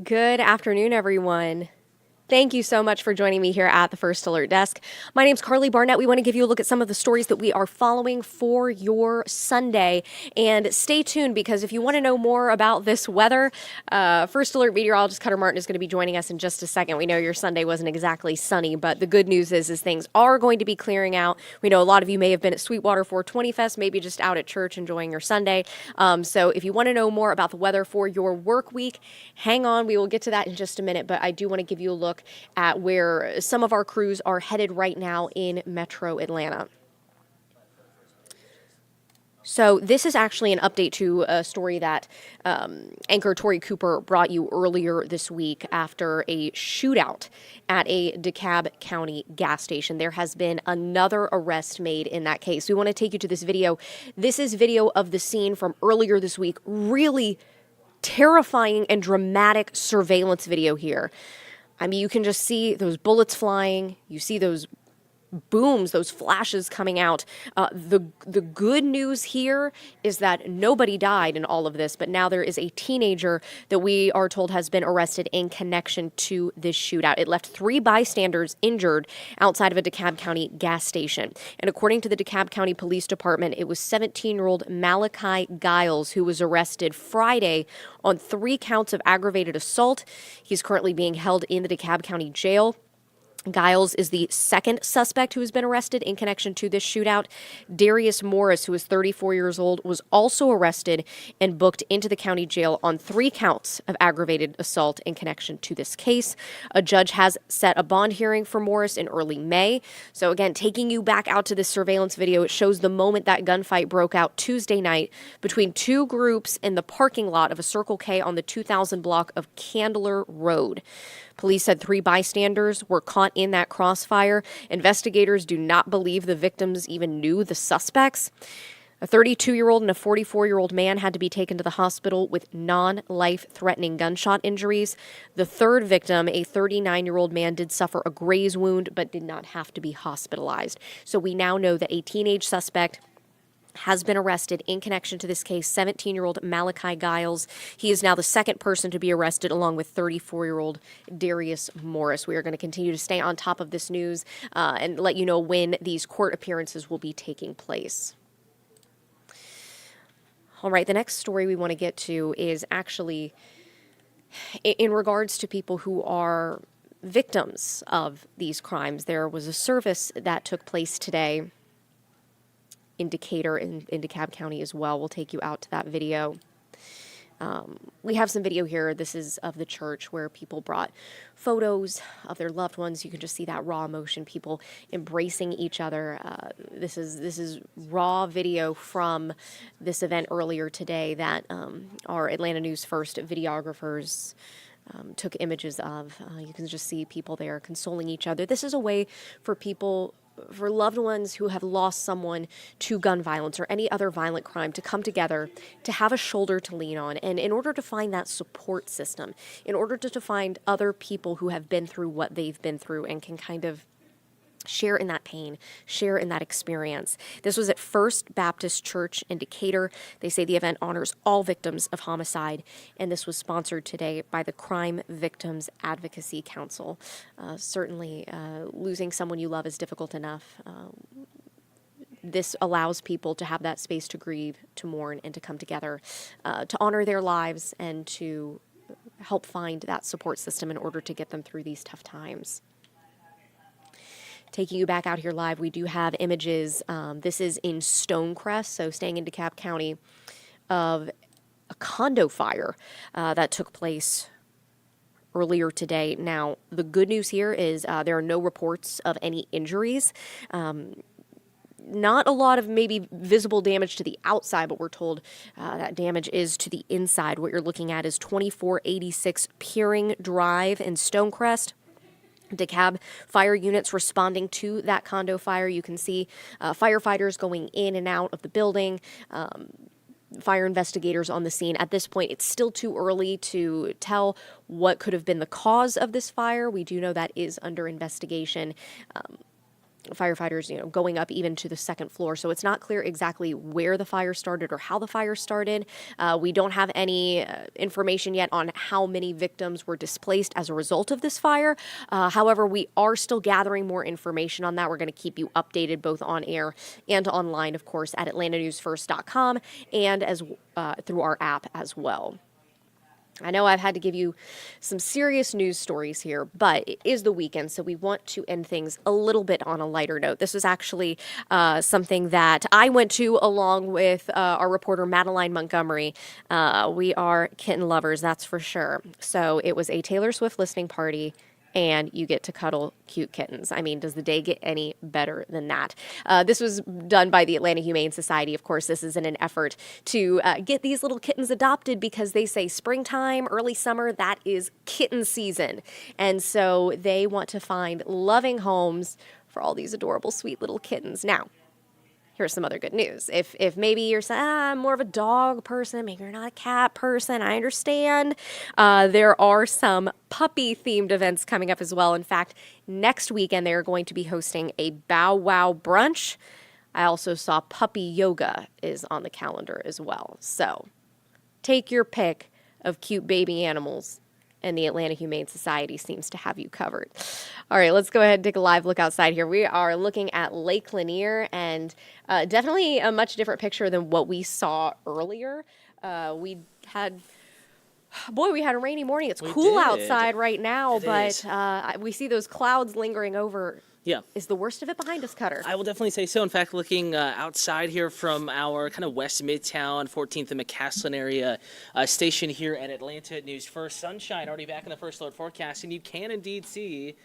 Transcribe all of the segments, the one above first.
Good afternoon, everyone. Thank you so much for joining me here at the First Alert Desk. My name's Karli Barnett. We want to give you a look at some of the stories that we are following for your Sunday. And stay tuned because if you want to know more about this weather, First Alert Meteorologist Cutter Martin is going to be joining us in just a second. We know your Sunday wasn't exactly sunny, but the good news is things are going to be clearing out. We know a lot of you may have been at Sweetwater 420 Fest, maybe just out at church enjoying your Sunday. So if you want to know more about the weather for your work week, hang on. We will get to that in just a minute, but I do want to give you a look at where some of our crews are headed right now in Metro Atlanta. So this is actually an update to a story that anchor Tori Cooper brought you earlier this week after a shootout at a DeKalb County gas station. There has been another arrest made in that case. We want to take you to this video. This is video of the scene from earlier this week. Really terrifying and dramatic surveillance video here. I mean, you can just see those bullets flying. You see those booms, those flashes coming out. The good news here is that nobody died in all of this, but now there is a teenager that we are told has been arrested in connection to this shootout. It left 3 bystanders injured outside of a DeKalb County gas station. And according to the DeKalb County Police Department, it was 17-year-old Malachi Giles who was arrested Friday on 3 counts of aggravated assault. He's currently being held in the DeKalb County Jail. Giles is the second suspect who has been arrested in connection to this shootout. Darius Morris, who is 34 years old, was also arrested and booked into the county jail on 3 counts of aggravated assault in connection to this case. A judge has set a bond hearing for Morris in early May. So again, taking you back out to this surveillance video, it shows the moment that gunfight broke out Tuesday night between 2 groups in the parking lot of a Circle K on the 2000 block of Candler Road. Police said 3 bystanders were caught in that crossfire. Investigators do not believe the victims even knew the suspects. A 32-year-old and a 44-year-old man had to be taken to the hospital with non-life-threatening gunshot injuries. The third victim, a 39-year-old man, did suffer a graze wound but did not have to be hospitalized. So we now know that a teenage suspect has been arrested in connection to this case, 17-year-old Malachi Giles. He is now the second person to be arrested, along with 34-year-old Darius Morris. We are going to continue to stay on top of this news and let you know when these court appearances will be taking place. All right, the next story we want to get to is actually in regards to people who are victims of these crimes. There was a service that took place today in Decatur and in DeKalb County as well. We'll take you out to that video. We have some video here. This is of the church where people brought photos of their loved ones. You can just see that raw emotion, people embracing each other. This is raw video from this event earlier today that our Atlanta News First videographers took images of. You can just see people there consoling each other. This is a way for people, for loved ones who have lost someone to gun violence or any other violent crime, to come together, to have a shoulder to lean on. And in order to find that support system, in order to find other people who have been through what they've been through and can kind of share in that pain, share in that experience. This was at First Baptist Church in Decatur. They say the event honors all victims of homicide, and this was sponsored today by the Crime Victims Advocacy Council. Certainly, losing someone you love is difficult enough. This allows people to have that space to grieve, to mourn, and to come together, to honor their lives and to help find that support system in order to get them through these tough times. Taking you back out here live, we do have images. This is in Stonecrest, so staying in DeKalb County, of a condo fire that took place earlier today. Now, the good news here is there are no reports of any injuries. Not a lot of maybe visible damage to the outside, but we're told that damage is to the inside. What you're looking at is 2486 Peering Drive in Stonecrest. DeKalb fire units responding to that condo fire. You can see firefighters going in and out of the building, fire investigators on the scene. At this point, it's still too early to tell what could have been the cause of this fire. We do know that is under investigation. firefighters, going up even to the second floor. So it's not clear exactly where the fire started or how the fire started. We don't have any information yet on how many victims were displaced as a result of this fire. However, we are still gathering more information on that. We're going to keep you updated both on air and online, of course, at atlantanewsfirst.com and as through our app as well. I know I've had to give you some serious news stories here, but it is the weekend, so we want to end things a little bit on a lighter note. This was actually something that I went to along with our reporter, Madeline Montgomery. We are kitten lovers, that's for sure. So it was a Taylor Swift listening party, and you get to cuddle cute kittens. I mean, does the day get any better than that? This was done by the Atlanta Humane Society. Of course, this is in an effort to get these little kittens adopted because they say springtime, early summer, that is kitten season. And so they want to find loving homes for all these adorable, sweet little kittens. Now, here's some other good news. If maybe you're saying, I'm more of a dog person, maybe you're not a cat person, I understand. There are some puppy-themed events coming up as well. In fact, next weekend they are going to be hosting a Bow Wow brunch. I also saw puppy yoga is on the calendar as well. So take your pick of cute baby animals, and the Atlanta Humane Society seems to have you covered. All right, let's go ahead and take a live look outside here. We are looking at Lake Lanier, and definitely a much different picture than what we saw earlier. We had a rainy morning. It's cool outside right now, but we see those clouds lingering over. Yeah. Is the worst of it behind us, Cutter? I will definitely say so. In fact, looking outside here from our kind of West Midtown, 14th and McCaslin area station here at Atlanta News First, sunshine already back in the first alert forecast, and you can indeed see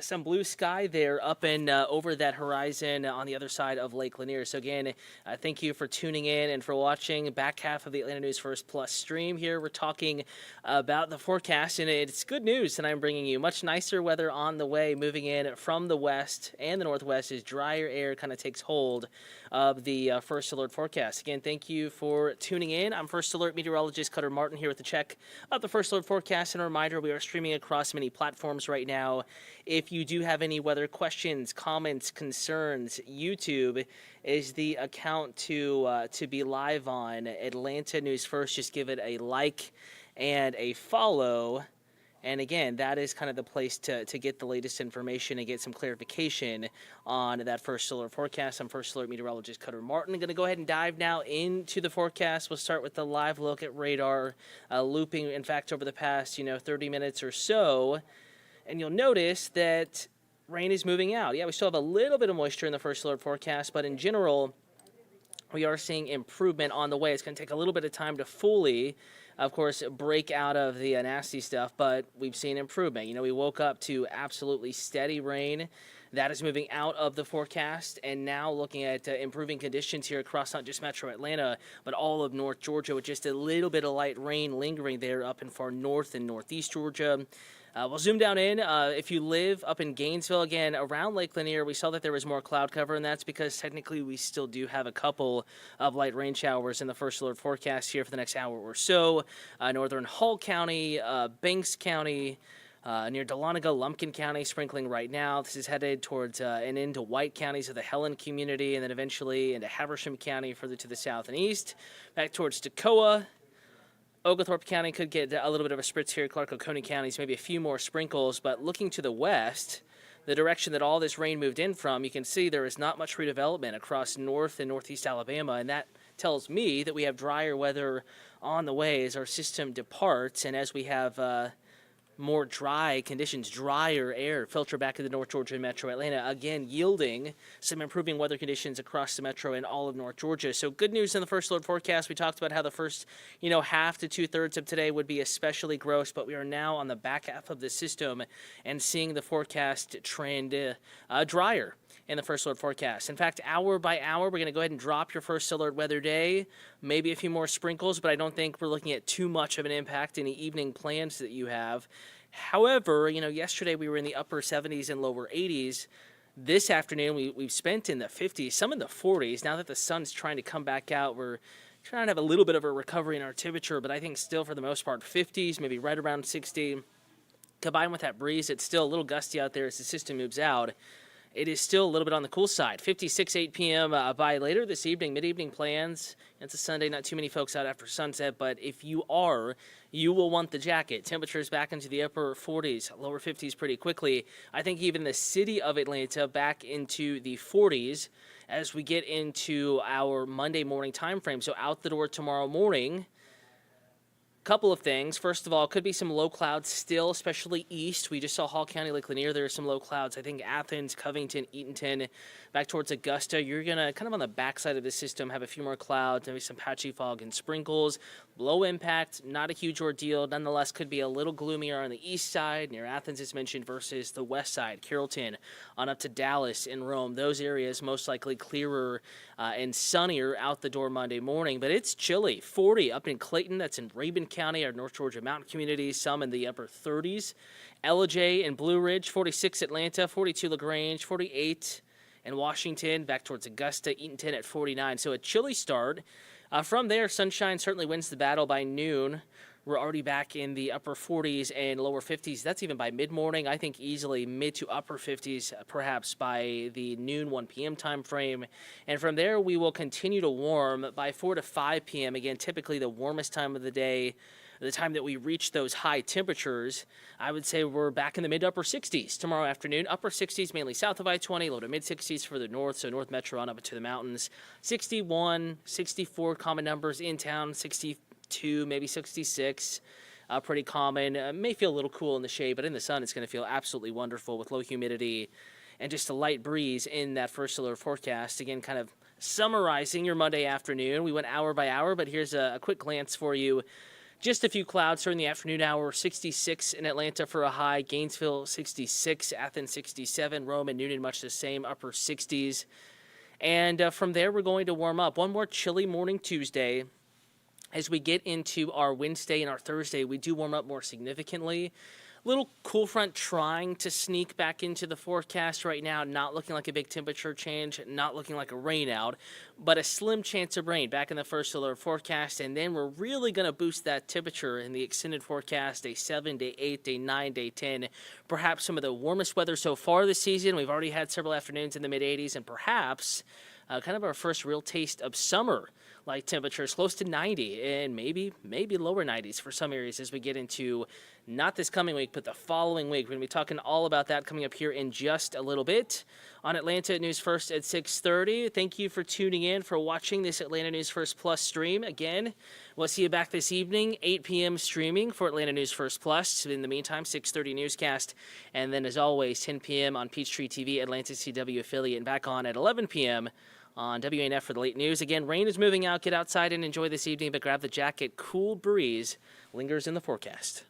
some blue sky there up and over that horizon on the other side of Lake Lanier. So again, thank you for tuning in and for watching back half of the Atlanta News First Plus stream here. We're talking about the forecast, and it's good news that I'm bringing you. Much nicer weather on the way, moving in from the west and the northwest as drier air kind of takes hold of the First Alert forecast. Again, thank you for tuning in. I'm First Alert Meteorologist Cutter Martin here with a check of the First Alert forecast. And a reminder, we are streaming across many platforms right now. If you do have any weather questions, comments, concerns, YouTube is the account to be live on. Atlanta News First, just give it a like and a follow. And again, that is kind of the place to get the latest information and get some clarification on that First Alert forecast. I'm First Alert Meteorologist Cutter Martin. I'm going to go ahead and dive now into the forecast. We'll start with the live look at radar, looping, in fact, over the past 30 minutes or so. And you'll notice that rain is moving out. Yeah, we still have a little bit of moisture in the First Alert forecast, but in general, we are seeing improvement on the way. It's going to take a little bit of time to fully, of course, break out of the nasty stuff, but we've seen improvement. We woke up to absolutely steady rain. That is moving out of the forecast, and now looking at improving conditions here across not just metro Atlanta, but all of North Georgia with just a little bit of light rain lingering there up in far north and northeast Georgia. We'll zoom down in. If you live up in Gainesville, again, around Lake Lanier, we saw that there was more cloud cover, and that's because technically we still do have a couple of light rain showers in the First Alert forecast here for the next hour or so. Northern Hull County, Banks County, near Dahlonega, Lumpkin County, sprinkling right now. This is headed towards and into White counties of the Helen community, and then eventually into Habersham County, further to the south and east, back towards Toccoa. Oglethorpe County could get a little bit of a spritz here. Clark Oconee counties, maybe a few more sprinkles. But looking to the west, the direction that all this rain moved in from, you can see there is not much redevelopment across north and northeast Alabama. And that tells me that we have drier weather on the way as our system departs. And as we have more dry conditions, drier air filter back into North Georgia and Metro Atlanta, again yielding some improving weather conditions across the Metro and all of North Georgia. So good news in the First Alert forecast. We talked about how the first, half to 2/3 of today would be especially gross, but we are now on the back half of the system and seeing the forecast trend drier in the First Alert forecast. In fact, hour by hour, we're going to go ahead and drop your First Alert weather day, maybe a few more sprinkles, but I don't think we're looking at too much of an impact in the evening plans that you have. However, yesterday we were in the upper 70s and lower 80s. This afternoon we've spent in the 50s, some in the 40s. Now that the sun's trying to come back out, we're trying to have a little bit of a recovery in our temperature, but I think still for the most part 50s, maybe right around 60. Combined with that breeze, it's still a little gusty out there as the system moves out. it is still a little bit on the cool side. 56, 8 p.m. By later this evening, mid-evening plans. It's a Sunday, not too many folks out after sunset, but if you are, you will want the jacket. Temperatures back into the upper 40s, lower 50s pretty quickly. I think even the city of Atlanta back into the 40s as we get into our Monday morning time frame. So out the door tomorrow morning. Couple of things. First of all, could be some low clouds still, especially east. We just saw Hall County, Lake Lanier. There are some low clouds. I think Athens, Covington, Eatonton, back towards Augusta. You're going to kind of on the backside of the system have a few more clouds, maybe some patchy fog and sprinkles. Low impact, not a huge ordeal. Nonetheless, could be a little gloomier on the east side, near Athens, as mentioned, versus the west side, Carrollton, on up to Dallas and Rome. Those areas most likely clearer and sunnier out the door Monday morning. But it's chilly. 40 up in Clayton. That's in Rabun County, our North Georgia mountain communities, some in the upper 30s. Ellijay and Blue Ridge, 46 Atlanta, 42 LaGrange, 48 in Washington, back towards Augusta, Eatonton at 49. So a chilly start. From there, sunshine certainly wins the battle by noon. We're already back in the upper 40s and lower 50s. That's even by mid-morning. I think easily mid to upper 50s, perhaps by the noon, 1 p.m. time frame. And from there, we will continue to warm by 4 to 5 p.m. Again, typically the warmest time of the day, the time that we reach those high temperatures. I would say we're back in the mid to upper 60s tomorrow afternoon. Upper 60s mainly south of I-20, low to mid 60s for the north, so North Metro on up to the mountains. 61, 64 common numbers in town, 62, maybe 66. Pretty common. May feel a little cool in the shade, but in the sun it's going to feel absolutely wonderful with low humidity and just a light breeze in that first alert forecast. Again, kind of summarizing your Monday afternoon. We went hour by hour, but here's a quick glance for you. Just a few clouds during the afternoon hour. 66 in Atlanta for a high. Gainesville 66. Athens 67. Rome and Noonan much the same. Upper 60s. And from there we're going to warm up. One more chilly morning Tuesday. As we get into our Wednesday and our Thursday, we do warm up more significantly. Little cool front trying to sneak back into the forecast right now. Not looking like a big temperature change, not looking like a rain out, but a slim chance of rain back in the first alert forecast. And then we're really going to boost that temperature in the extended forecast, day 7, day 8, day 9, day 10. Perhaps some of the warmest weather so far this season. We've already had several afternoons in the mid-80s, and perhaps kind of our first real taste of summer. Like temperatures close to 90 and maybe lower 90s for some areas as we get into not this coming week, but the following week. We're going to be talking all about that coming up here in just a little bit on Atlanta News First at 6:30. Thank you for tuning in, for watching this Atlanta News First Plus stream. Again, we'll see you back this evening, 8 p.m. streaming for Atlanta News First Plus. In the meantime, 6:30 newscast. And then, as always, 10 p.m. on Peachtree TV, Atlanta CW affiliate, and back on at 11 p.m. on WANF for the late news. Again, rain is moving out. Get outside and enjoy this evening, but grab the jacket. Cool breeze lingers in the forecast.